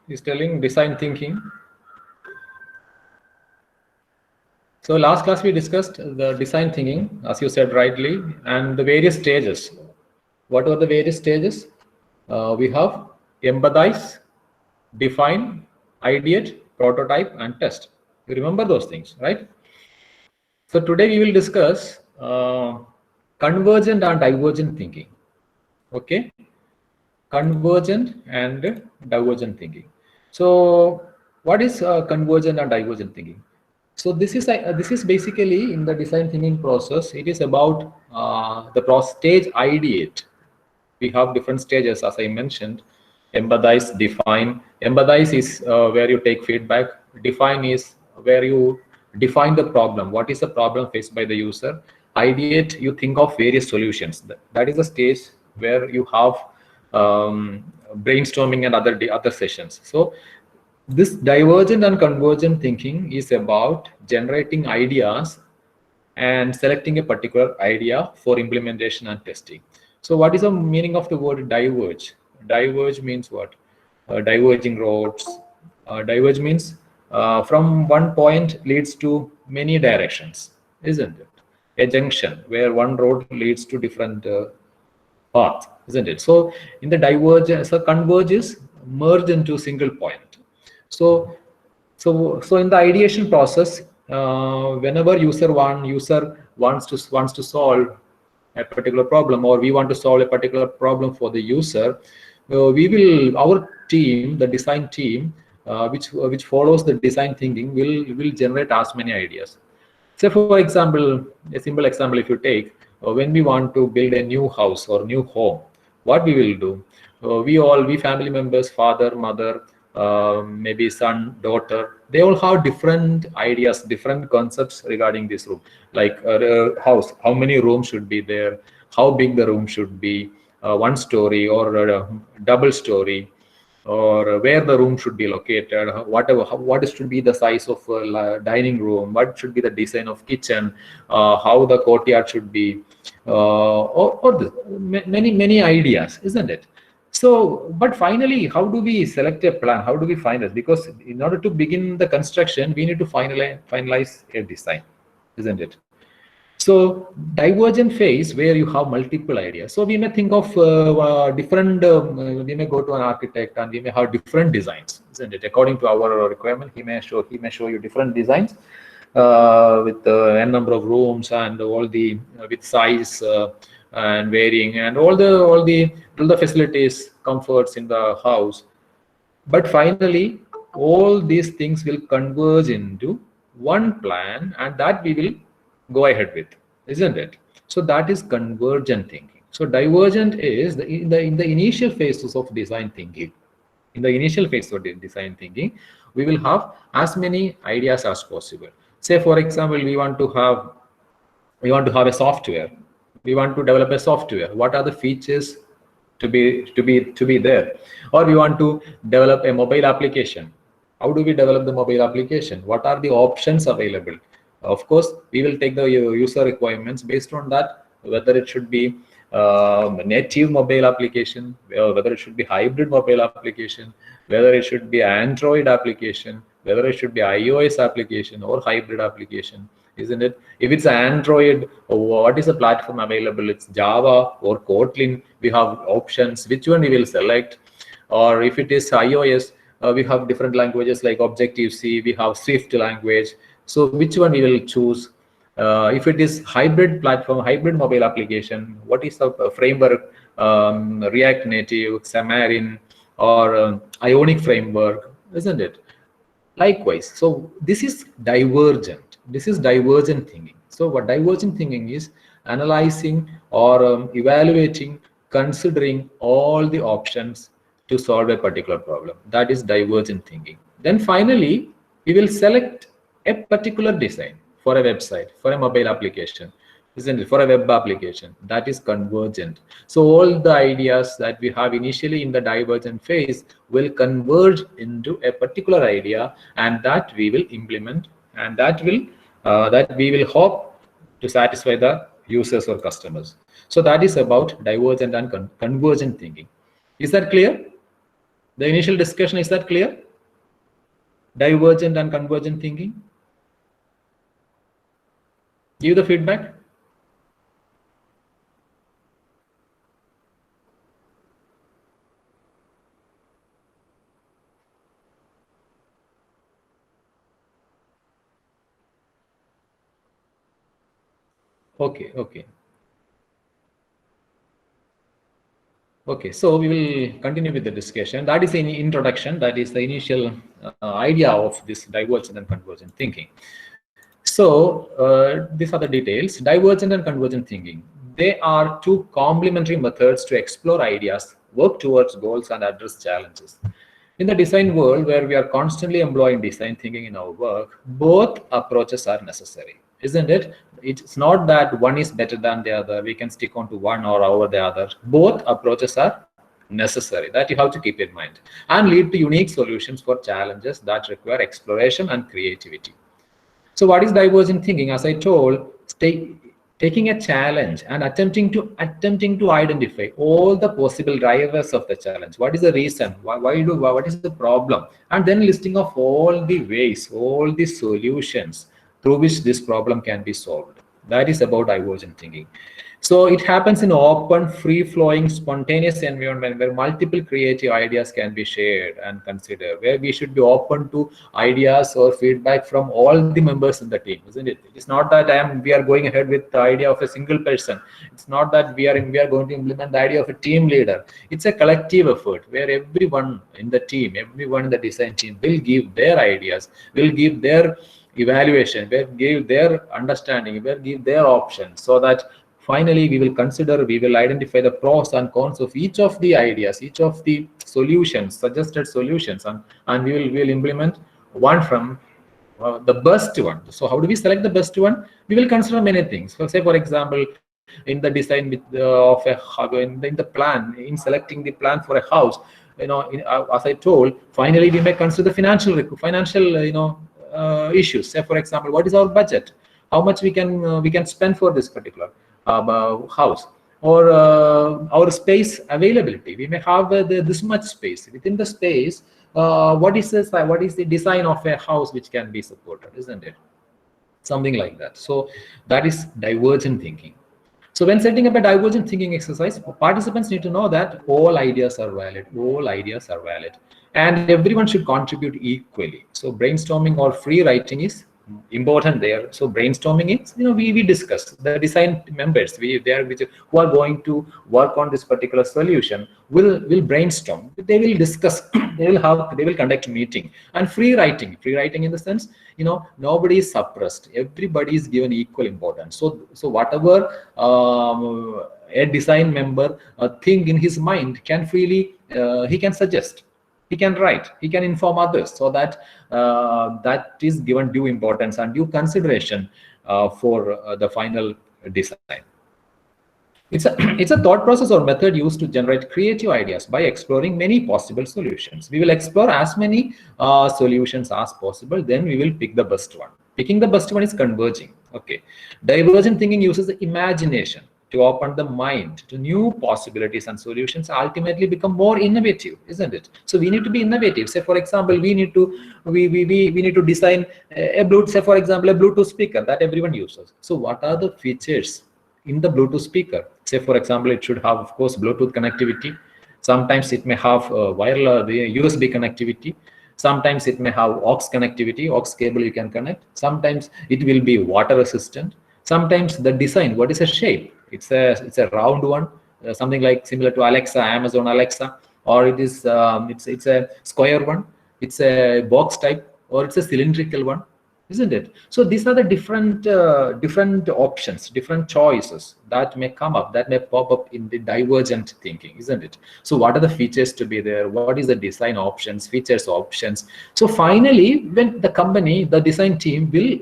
is telling design thinking. So last class we discussed the design thinking, as you said rightly, and the various stages. What are the various stages? We have empathize, define, ideate, prototype, and test. You remember those things, right? So today we will discuss convergent and divergent thinking. Okay, convergent and divergent thinking. So what is convergent and divergent thinking? So this is basically in the design thinking process. It is about the stage ideate. We have different stages, as I mentioned. Empathize, define. Empathize is where you take feedback. Define is where you define the problem. What is the problem faced by the user? Ideate, you think of various solutions. That is the stage where you have brainstorming and other sessions. So this divergent and convergent thinking is about generating ideas and selecting a particular idea for implementation and testing. So what is the meaning of the word diverge? Diverge means what? Diverging roads. Diverge means from one point leads to many directions, isn't it? A junction where one road leads to different path, isn't it? So in the divergence, so converge is merged into a single point. So in the ideation process, whenever user wants to solve a particular problem, or we want to solve a particular problem for the user, our team, the design team, which follows the design thinking, will generate as many ideas. So for example, a simple example, if you take, when we want to build a new house or new home, what we will do? We family members, father, mother, maybe son, daughter, they all have different ideas, different concepts regarding this room. Like house, how many rooms should be there, how big the room should be, one story or double story, or where the room should be located, what should be the size of dining room, what should be the design of kitchen, how the courtyard should be, many ideas, isn't it? So, but finally, how do we select a plan? How do we find it? Because in order to begin the construction, we need to finalize a design, isn't it? So divergent phase where you have multiple ideas. So we may think of different, we may go to an architect and we may have different designs, isn't it? According to our requirement, he may show you different designs with n number of rooms and all the with size and varying and all the facilities, comforts in the house. But finally, all these things will converge into one plan, and that we will go ahead with, isn't it? So that is convergent thinking. So divergent is in the initial phases of design thinking. In the initial phase of design thinking, we will have as many ideas as possible. Say, for example, we want to have a software. We want to develop a software. What are the features to be there? Or we want to develop a mobile application. How do we develop the mobile application? What are the options available? Of course, we will take the user requirements. Based on that, whether it should be native mobile application, whether it should be hybrid mobile application, whether it should be Android application, whether it should be iOS application or hybrid application, isn't it? If it's Android, what is the platform available? It's Java or Kotlin. We have options. Which one we will select? Or if it is iOS, we have different languages like Objective-C. We have Swift language. So which one we will choose? If it is hybrid platform, hybrid mobile application, what is the framework? React Native, Xamarin, or Ionic framework, isn't it? Likewise, so this is divergent. This is divergent thinking. So what divergent thinking is? Analyzing or evaluating, considering all the options to solve a particular problem. That is divergent thinking. Then finally, we will select a particular design for a website, for a mobile application, isn't it? For a web application. That is convergent. So all the ideas that we have initially in the divergent phase will converge into a particular idea, and that we will implement, and that we will hope to satisfy the users or customers. So that is about divergent and convergent thinking. Is that clear? The initial discussion, is that clear? Divergent and convergent thinking. Give the feedback. Okay, okay. Okay, so we will continue with the discussion. That is an introduction. That is the initial idea of this divergent and convergent thinking. So these are the details. Divergent and convergent thinking. They are two complementary methods to explore ideas, work towards goals, and address challenges. In the design world, where we are constantly employing design thinking in our work, both approaches are necessary, isn't it? It's not that one is better than the other. We can stick on to one or over the other. Both approaches are necessary. That you have to keep in mind and lead to unique solutions for challenges that require exploration and creativity. So what is divergent thinking? As I told, taking a challenge and attempting to identify all the possible drivers of the challenge. What is the reason? What is the problem? And then listing of all the ways, all the solutions through which this problem can be solved. That is about divergent thinking. So it happens in open, free-flowing, spontaneous environment where multiple creative ideas can be shared and considered, where we should be open to ideas or feedback from all the members in the team, isn't it? It's not that we are going ahead with the idea of a single person. It's not that we are going to implement the idea of a team leader. It's a collective effort where everyone in the team, everyone in the design team will give their ideas, will give their evaluation, will give their understanding, will give their options, so that finally we will identify the pros and cons of each of the ideas, each of the solutions, suggested solutions, and we will implement one from the best one. So how do we select the best one? We will consider many things. So say, for example, in the design of in the plan, in selecting the plan for a house, as I told, finally we may consider the financial issues. Say, for example, what is our budget? How much we can spend for this particular house, or our space availability. We may have this much space. Within the space, what is the design of a house which can be supported, isn't it? Something like that. So that is divergent thinking. So when setting up a divergent thinking exercise, participants need to know that all ideas are valid. All ideas are valid, and everyone should contribute equally. So brainstorming or free writing is important there. So brainstorming is, we discussed the design members, who are going to work on this particular solution will brainstorm. They will discuss. they will conduct a meeting. And free writing in the sense, nobody is suppressed. Everybody is given equal importance. So whatever a design member think in his mind can freely he can suggest. He can write, he can inform others, so that that is given due importance and due consideration for the final design. It's a thought process or method used to generate creative ideas by exploring many possible solutions. We will explore as many solutions as possible, then we will pick the best one. Picking the best one is converging. Okay. Divergent thinking uses the imagination to open the mind to new possibilities, and solutions ultimately become more innovative, isn't it? So we need to be innovative. Say, for example, we need to design a Bluetooth, say for example, a Bluetooth speaker that everyone uses. So what are the features in the Bluetooth speaker? Say, for example, it should have, of course, Bluetooth connectivity. Sometimes it may have the USB connectivity. Sometimes it may have aux connectivity, aux cable you can connect. Sometimes it will be water resistant. Sometimes the design, what is a shape? It's a round one, something like similar to Alexa, Amazon Alexa, or it is it's a square one, it's a box type, or it's a cylindrical one, isn't it? So these are the different options, different choices that may come up, that may pop up in the divergent thinking, isn't it? So what are the features to be there? What is the design options, features options? So finally, when the company, the design team will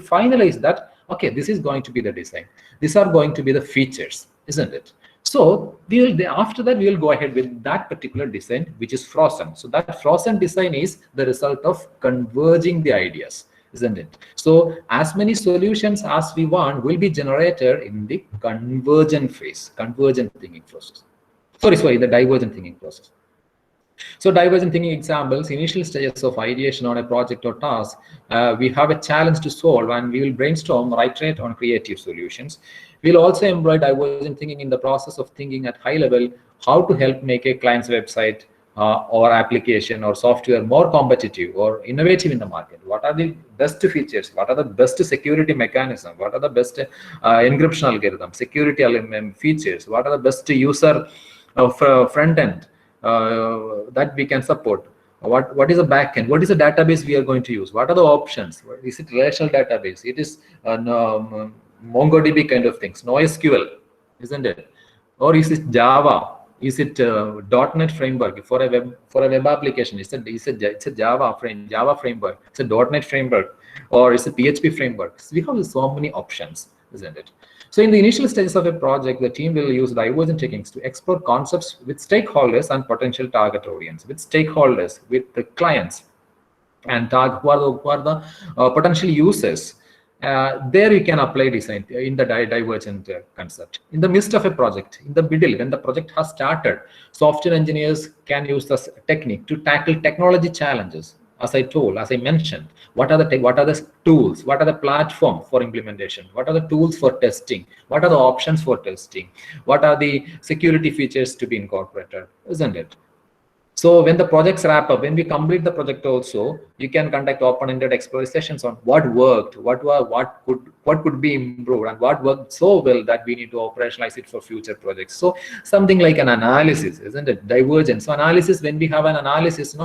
finalize that, okay, this is going to be the design. These are going to be the features, isn't it? So after that, we will go ahead with that particular design, which is frozen. So that frozen design is the result of converging the ideas, isn't it? So as many solutions as we want will be generated in the convergent phase, convergent thinking process. Sorry, the divergent thinking process. So divergent thinking examples, initial stages of ideation on a project or task, we have a challenge to solve and we will brainstorm, iterate on creative solutions. We'll also employ divergent thinking in the process of thinking at high level how to help make a client's website or application or software more competitive or innovative in the market. What are the best features? What are the best security mechanism? What are the best encryption algorithm, security features? What are the best user front end that we can support? What is a backend? What is a database we are going to use? What are the options? Is it relational database? It is MongoDB kind of things, NoSQL, isn't it? Or is it Java? Is it .NET framework for a web application? It's a Java framework. It's a .NET framework, or it's a PHP framework. So we have so many options, isn't it? So in the initial stages of a project, the team will use divergent techniques to explore concepts with stakeholders and potential target audience, with stakeholders, with the clients, and who are the potential users. There you can apply design in the divergent concept. In the midst of a project, in the middle, when the project has started, software engineers can use this technique to tackle technology challenges. As I mentioned, what are the tools? What are the platform for implementation? What are the tools for testing? What are the options for testing? What are the security features to be incorporated? Isn't it? So when the projects wrap up, when we complete the project also, you can conduct open-ended exploratory sessions on what worked, what could be improved, and what worked so well that we need to operationalize it for future projects. So something like an analysis, isn't it? Divergence. So analysis, when we have an analysis,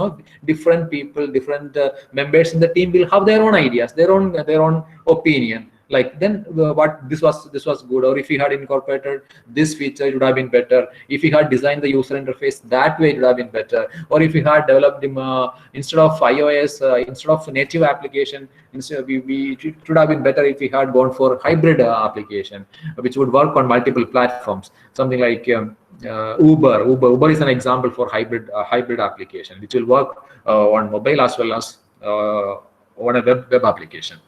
different people, different members in the team will have their own ideas, their own opinion. Like then what this was good, or if we had incorporated this feature, it would have been better. If we had designed the user interface that way, it would have been better. Or if we had developed instead of iOS, instead of native application, it would have been better if we had gone for hybrid application, which would work on multiple platforms. Something like Uber is an example for hybrid application, which will work on mobile as well as on a web application.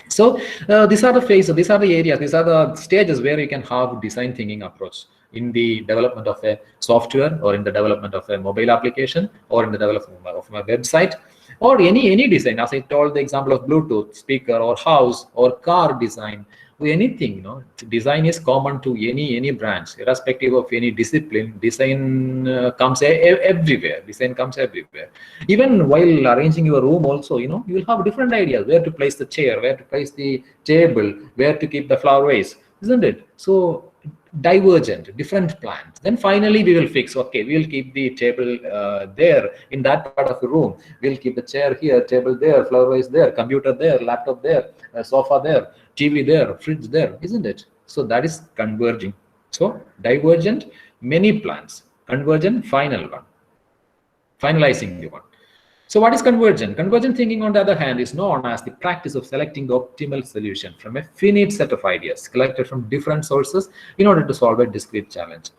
So these are the phases, these are the areas, these are the stages where you can have design thinking approach in the development of a software, or in the development of a mobile application, or in the development of a website, or any design. As I told the example of Bluetooth speaker, or house, or car design, anything. Design is common to any branch, irrespective of any discipline. Design comes everywhere. Design comes everywhere. Even while arranging your room also, you will have different ideas, where to place the chair, where to place the table, where to keep the flower vase, isn't it? So divergent, different plans. Then finally we will fix, okay, we will keep the table there in that part of the room. We'll keep the chair here, table there, flower vase there, computer there, laptop there, sofa there, TV there, fridge there, isn't it? So that is converging. So divergent, many plans. Convergent, final one. Finalizing the one. So what is convergent? Convergent thinking, on the other hand, is known as the practice of selecting the optimal solution from a finite set of ideas collected from different sources in order to solve a discrete challenge.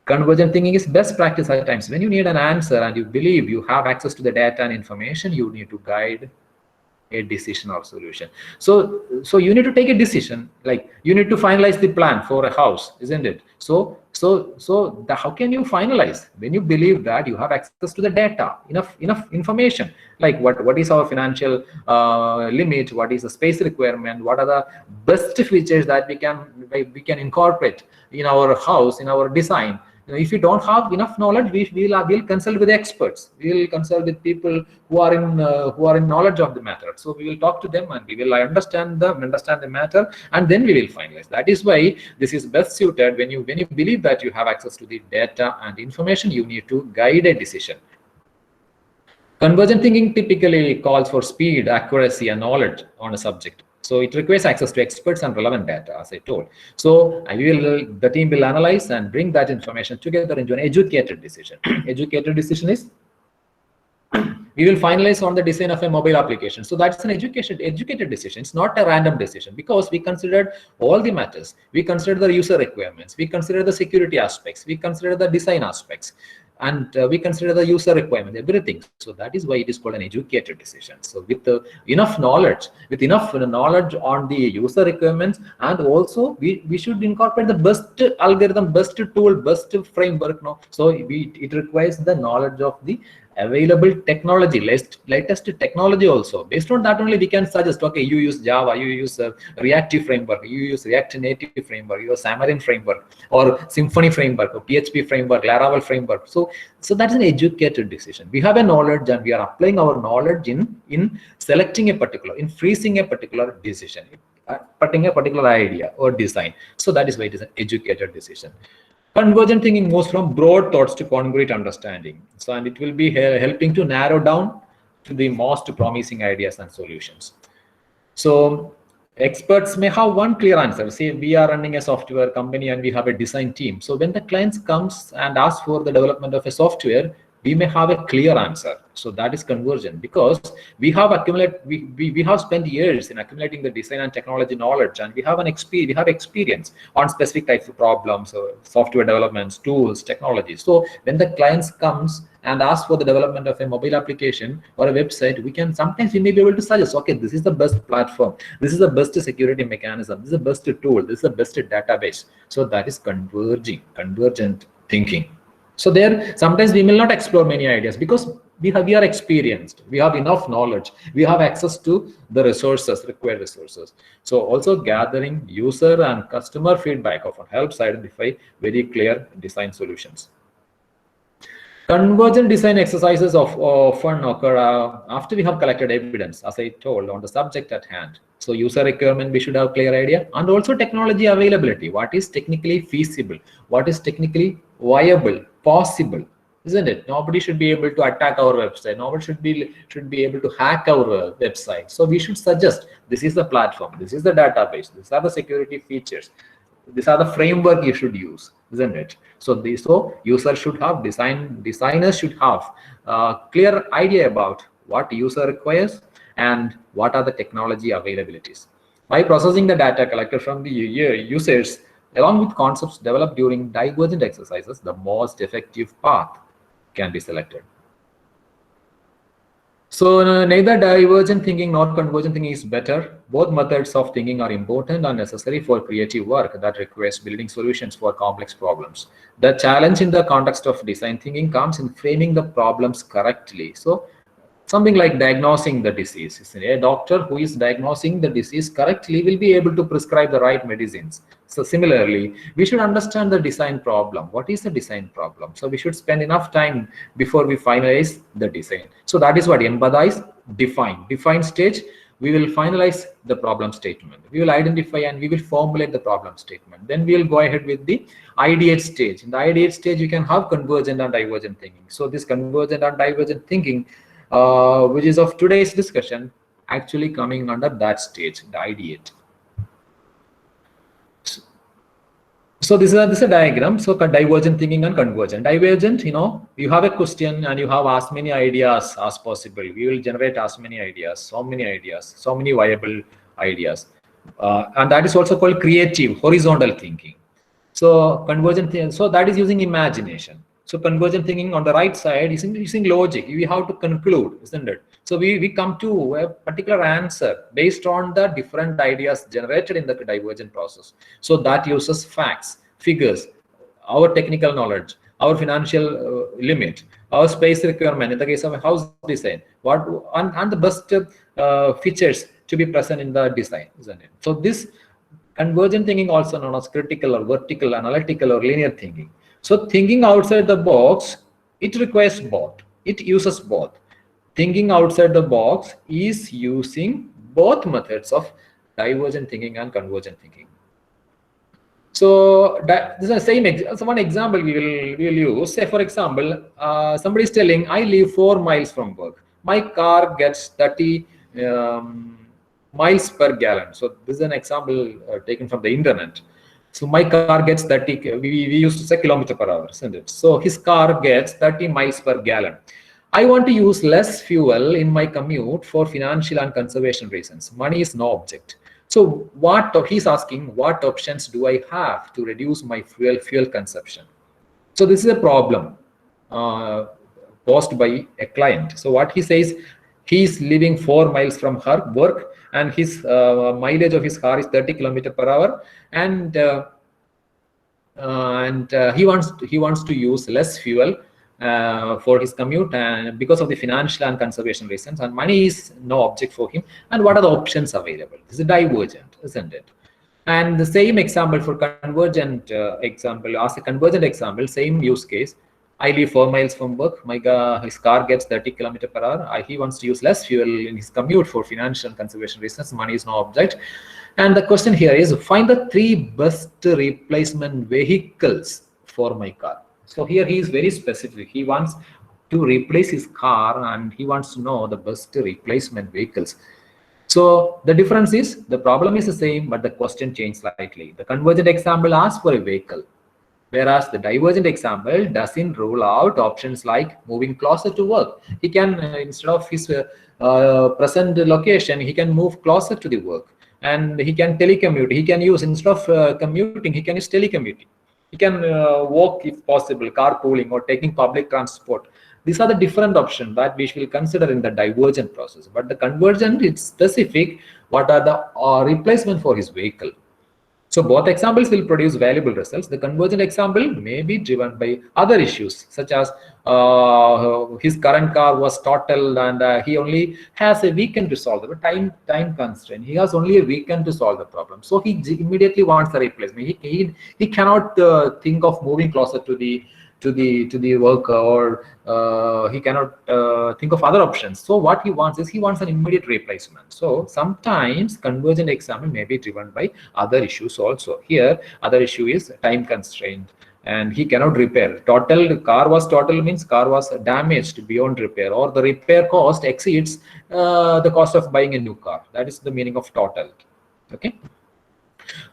Convergent thinking is best practice at times. When you need an answer and you believe you have access to the data and information, you need to guide a decision or solution. So you need to take a decision, like you need to finalize the plan for a house, isn't it? So how can you finalize? When you believe that you have access to the data, enough information, like what is our financial limit, what is the space requirement, what are the best features that we can incorporate in our house, in our design. If you don't have enough knowledge, we'll consult with experts. We'll consult with people who are in knowledge of the matter. So we will talk to them and we will understand the matter, and then we will finalize. That is why this is best suited when you believe that you have access to the data and information. You need to guide a decision. Convergent thinking typically calls for speed, accuracy, and knowledge on a subject. So it requires access to experts and relevant data, as I told. So the team will analyze and bring that information together into an educated decision. Educated decision is, we will finalize on the design of a mobile application. So that's an educated decision. It's not a random decision, because we considered all the matters. We consider the user requirements. We consider the security aspects. We consider the design aspects. and we consider the user requirement, everything. So that is why it is called an educated decision. So with enough knowledge, on the user requirements, and also we should incorporate the best algorithm, best tool, best framework. No, so it requires the knowledge of the available technology, latest technology also. Based on that only we can suggest, okay, you use Java, you use reactive framework, you use React Native framework, you use Xamarin framework, or Symfony framework, or PHP framework, Laravel framework. So that's an educated decision. We have a knowledge and we are applying our knowledge in selecting a particular, in freezing a particular decision, putting a particular idea or design. So that is why it is an educated decision. Convergent thinking moves from broad thoughts to concrete understanding. So, and it will be helping to narrow down to the most promising ideas and solutions. So experts may have one clear answer. Say we are running a software company and we have a design team. So when the clients comes and asks for the development of a software, we may have a clear answer. So that is convergent, because we have we have spent years in accumulating the design and technology knowledge, and we have experience on specific types of problems, software developments, tools, technologies. So when the clients comes and ask for the development of a mobile application or a website, we may be able to suggest, okay, this is the best platform, this is the best security mechanism, this is the best tool, this is the best database. So that is convergent thinking. So there, sometimes we will not explore many ideas because we are experienced, we have enough knowledge, we have access to the required resources. So also gathering user and customer feedback often helps identify very clear design solutions. Convergent design exercises often occur after we have collected evidence, as I told, on the subject at hand. So user requirement, we should have clear idea, and also technology availability. What is technically feasible? What is technically viable, possible? Isn't it? Nobody should be able to attack our website. Nobody should be able to hack our website. So we should suggest, this is the platform, this is the database, these are the security features, these are the framework you should use, isn't it? So users should have, designers should have clear idea about what user requires and what are the technology availabilities. By processing the data collected from the users along with concepts developed during divergent exercises, the most effective path can be selected. So neither divergent thinking nor convergent thinking is better. Both methods of thinking are important and necessary for creative work that requires building solutions for complex problems. The challenge in the context of design thinking comes in framing the problems correctly. So something like diagnosing the disease. A doctor who is diagnosing the disease correctly will be able to prescribe the right medicines. So similarly, we should understand the design problem. What is the design problem? So we should spend enough time before we finalize the design. So that is what empathize, define. Define stage, we will finalize the problem statement. We will identify and we will formulate the problem statement. Then we will go ahead with the ideate stage. In the ideate stage, you can have convergent and divergent thinking. So this convergent and divergent thinking, which is of today's discussion, actually coming under that stage, the ideate. So this is a diagram. So divergent thinking and convergent. Divergent, you have a question and you have as many ideas as possible. We will generate as many ideas, so many viable ideas. And that is also called creative, horizontal thinking. So convergent thinking, so that is using imagination. So convergent thinking on the right side is using logic. We have to conclude, isn't it? So we come to a particular answer based on the different ideas generated in the divergent process. So that uses facts, figures, our technical knowledge, our financial limit, our space requirement in the case of a house design, and the best features to be present in the design, isn't it? So this convergent thinking, also known as critical or vertical, analytical or linear thinking. So thinking outside the box, it requires both. It uses both. Thinking outside the box is using both methods of divergent thinking and convergent thinking. So this is the same. So one example we will use. Say for example, somebody is telling, I live 4 miles from work. My car gets 30 miles per gallon. So this is an example taken from the internet. So my car gets 30, we used to say kilometer per hour, isn't it? So his car gets 30 miles per gallon. I want to use less fuel in my commute for financial and conservation reasons. Money is no object. So he's asking, what options do I have to reduce my fuel consumption? So this is a problem. posed by a client. So what he says, he's living 4 miles from her work, and his mileage of his car is 30 km/h, and he wants to use less fuel for his commute, and because of the financial and conservation reasons, and money is no object for him. And what are the options available? This is divergent, isn't it? And the same example for convergent example, as a convergent example, same use case. I live 4 miles from work. His car gets 30 km/h. He wants to use less fuel in his commute for financial and conservation reasons. Money is no object. And the question here is, find the 3 best replacement vehicles for my car. So here he is very specific. He wants to replace his car, and he wants to know the best replacement vehicles. So the difference is, the problem is the same, but the question changed slightly. The convergent example asks for a vehicle, whereas the divergent example doesn't rule out options like moving closer to work. He can, instead of his present location, he can move closer to the work, and he can telecommute. He can use, instead of commuting, he can use telecommuting. He can walk if possible, carpooling, or taking public transport. These are the different options that we will consider in the divergent process. But the convergent, it's specific. What are the replacement for his vehicle? So both examples will produce valuable results. The convergent example may be driven by other issues, such as his current car was totaled, and he only has a weekend to solve it. Time constraint. He has only a weekend to solve the problem. So he immediately wants a replacement. He cannot think of moving closer to the work, or he cannot think of other options. So what he wants is, he wants an immediate replacement. So sometimes convergent example may be driven by other issues also. Here other issue is time constraint, and he cannot repair. Car was totaled means car was damaged beyond repair, or the repair cost exceeds the cost of buying a new car. That is the meaning of total. Okay.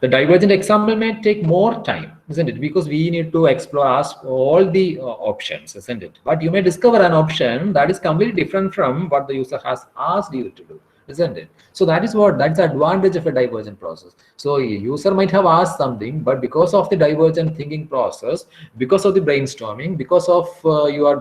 The divergent example may take more time, isn't it? Because we need to explore, ask all the options, isn't it? But you may discover an option that is completely different from what the user has asked you to do, isn't it? So that's the advantage of a divergent process. So a user might have asked something, but because of the divergent thinking process, because of the brainstorming, because of your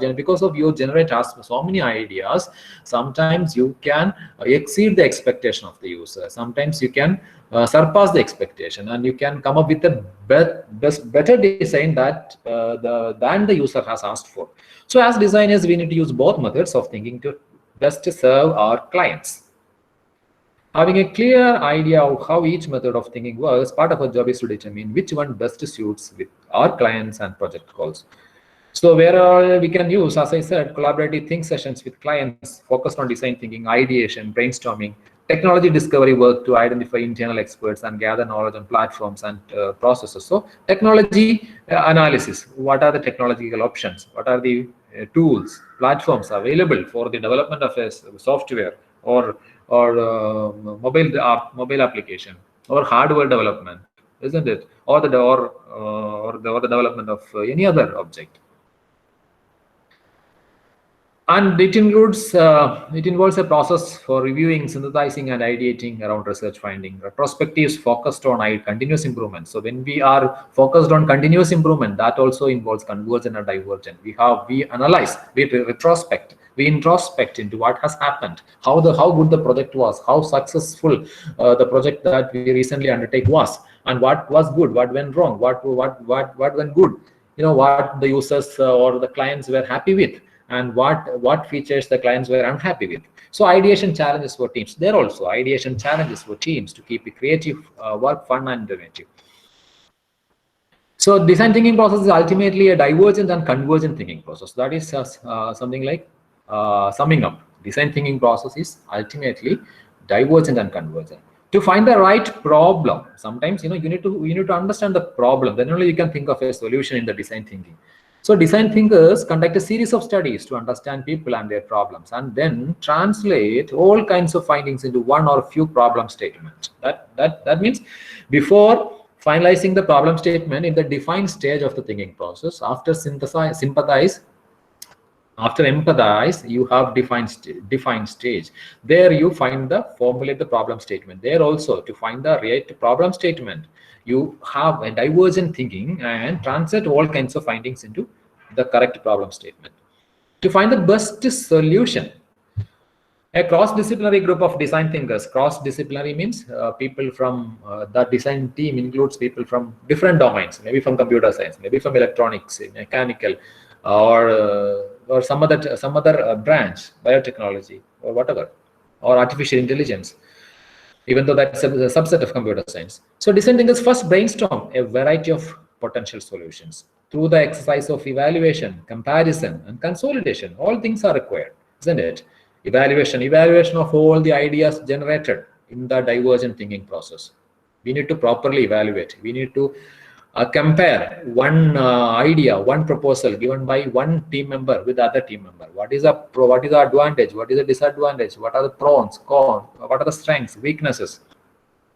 generate so many ideas, sometimes you can exceed the expectation of the user. Sometimes you can surpass the expectation, and you can come up with a better design than the user has asked for. So as designers, we need to use both methods of thinking to best serve our clients. Having a clear idea of how each method of thinking works, part of our job is to determine which one best suits with our clients and project goals. So where we can use, as I said, collaborative think sessions with clients focused on design thinking, ideation, brainstorming, technology discovery work to identify internal experts and gather knowledge on platforms and processes. So technology analysis, what are the technological options? What are the tools, platforms available for the development of a software, or mobile application, or hardware development, isn't it? Or the development of any other object. And it involves a process for reviewing, synthesizing, and ideating around research finding. Retrospectives focused on continuous improvement. So when we are focused on continuous improvement, that also involves convergent and divergent. We analyze, we retrospect, we introspect into what has happened, how good the project was, how successful the project that we recently undertake was, and what was good, what went wrong, what went good. What the users or the clients were happy with, and what features the clients were unhappy with. So ideation challenges for teams. There are also ideation challenges for teams to keep the creative work fun and innovative. So design thinking process is ultimately a divergent and convergent thinking process. That is something like summing up. Design thinking process is ultimately divergent and convergent. To find the right problem, sometimes you need to understand the problem. Then only you can think of a solution in the design thinking. So design thinkers conduct a series of studies to understand people and their problems, and then translate all kinds of findings into one or few problem statements. That means before finalizing the problem statement in the defined stage of the thinking process, after empathize, you have defined stage. There you formulate the problem statement. There also, to find the right problem statement, you have a divergent thinking and translate all kinds of findings into the correct problem statement. To find the best solution, a cross-disciplinary group of design thinkers. Cross-disciplinary means people from the design team includes people from different domains, maybe from computer science, maybe from electronics, mechanical, or some other branch, biotechnology or whatever, or artificial intelligence, even though that's a subset of computer science. So design thinkers first brainstorm a variety of potential solutions. Through the exercise of evaluation, comparison, and consolidation, all things are required, isn't it? Evaluation of all the ideas generated in the divergent thinking process. We need to properly evaluate. We need to compare one idea, one proposal given by one team member with the other team member. What is the advantage? What is the disadvantage? What are the pros, cons? What are the strengths, weaknesses?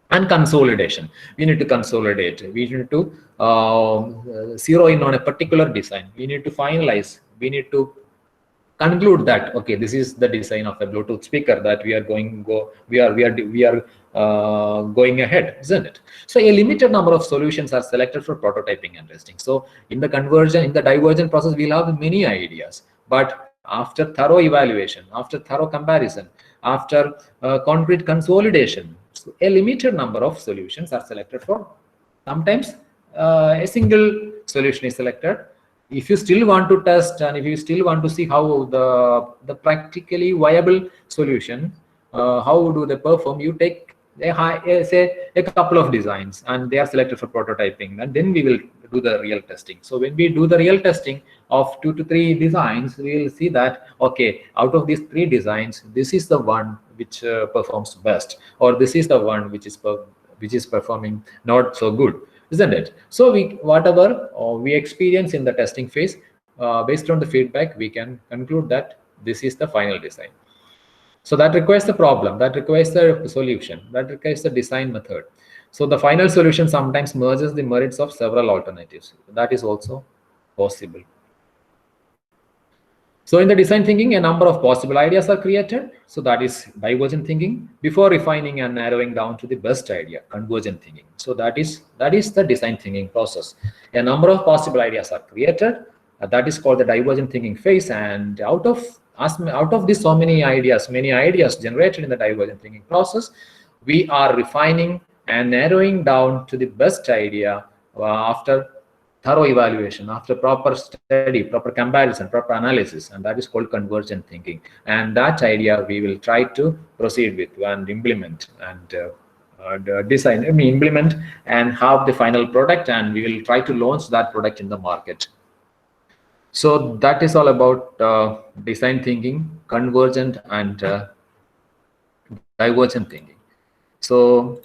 And consolidation. We need to consolidate. We need to zero in on a particular design. We need to finalize. We need to conclude that okay, this is the design of a Bluetooth speaker that we are going ahead, isn't it? So a limited number of solutions are selected for prototyping and testing. So in the divergent process, we'll have many ideas, but after thorough evaluation, after thorough comparison, after concrete consolidation, so a limited number of solutions are selected for. Sometimes a single solution is selected. If you still want to test and if you still want to see how the practically viable solution, how do they perform, you take say a couple of designs and they are selected for prototyping, and then we will do the real testing. So when we do the real testing of 2 to 3 designs, we will see that okay, out of these 3 designs, this is the one which performs best, or this is the one which is performing not so good, isn't it? So whatever we experience in the testing phase, based on the feedback, we can conclude that this is the final design. So that requires the problem, that requires the solution, that requires the design method. So the final solution sometimes merges the merits of several alternatives. That is also possible. So in the design thinking, a number of possible ideas are created. So that is divergent thinking, before refining and narrowing down to the best idea, convergent thinking. So that is the design thinking process. A number of possible ideas are created. That is called the divergent thinking phase. And out of this, so many ideas generated in the divergent thinking process, we are refining and narrowing down to the best idea after thorough evaluation, after proper study, proper comparison, proper analysis, and that is called convergent thinking. And that idea we will try to proceed with and implement and implement and have the final product, and we will try to launch that product in the market. So that is all about design thinking, convergent and divergent thinking. So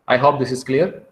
I hope this is clear.